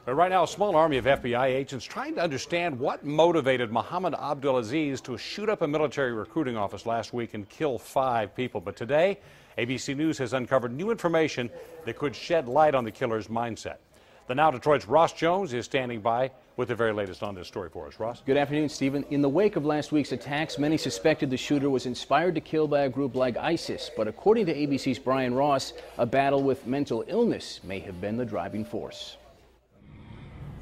But right now, a small army of FBI agents trying to understand what motivated Mohammed Abdulaziz to shoot up a military recruiting office last week and kill 5 people. But today, ABC News has uncovered new information that could shed light on the killer's mindset. The Now Detroit's Ross Jones is standing by with the very latest on this story for us. Ross? Good afternoon, Stephen. In the wake of last week's attacks, many suspected the shooter was inspired to kill by a group like ISIS. But according to ABC's Brian Ross, a battle with mental illness may have been the driving force.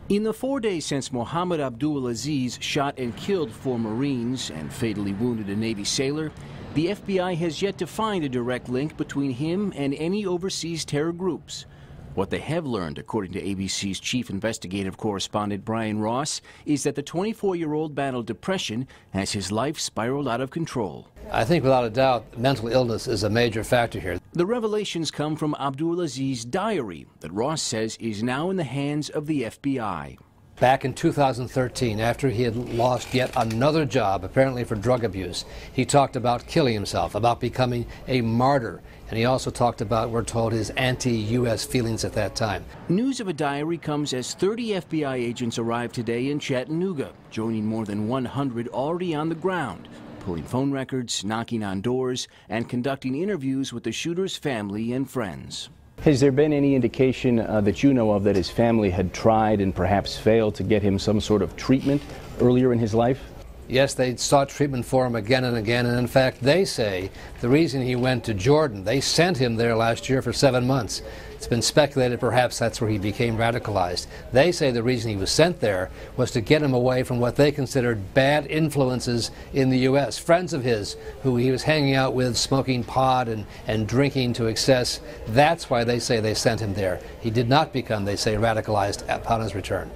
In the 4 days since Mohammed Abdulaziz shot and killed 4 Marines and fatally wounded a Navy sailor, the FBI has yet to find a direct link between him and any overseas terror groups. What they have learned, according to ABC's chief investigative correspondent Brian Ross, is that the 24-year-old battled depression as his life spiraled out of control. I think without a doubt, mental illness is a major factor here. The revelations come from Abdulaziz's diary that Ross says is now in the hands of the FBI. Back in 2013, after he had lost yet another job, apparently for drug abuse, he talked about killing himself, about becoming a martyr. And he also talked about, we're told, his anti-U.S. feelings at that time. News of a diary comes as 30 FBI agents arrive today in Chattanooga, joining more than 100 already on the ground, pulling phone records, knocking on doors, and conducting interviews with the shooter's family and friends. Has there been any indication that you know of that his family had tried and perhaps failed to get him some sort of treatment earlier in his life? Yes, they sought treatment for him again and again, and in fact, they say the reason he went to Jordan, they sent him there last year for 7 months. It's been speculated perhaps that's where he became radicalized. They say the reason he was sent there was to get him away from what they considered bad influences in the U.S. Friends of his who he was hanging out with, smoking pot and drinking to excess. That's why they say they sent him there. He did not become, they say, radicalized upon his return.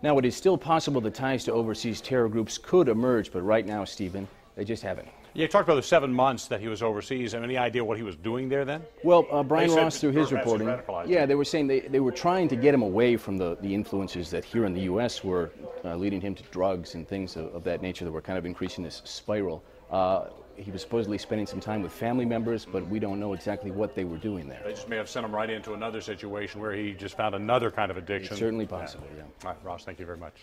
Now, it is still possible the ties to overseas terror groups could emerge, but right now, Stephen, they just haven't. Yeah, you talked about the 7 months that he was overseas. Have any idea what he was doing there then? Well, Brian Ross, through his reporting, yeah, they were saying they were trying to get him away from the influences that here in the U.S. were leading him to drugs and things of that nature that were kind of increasing this spiral. He was supposedly spending some time with family members, but we don't know exactly what they were doing there. They just may have sent him right into another situation where he just found another kind of addiction. It's certainly possible, yeah. All right, Ross, thank you very much.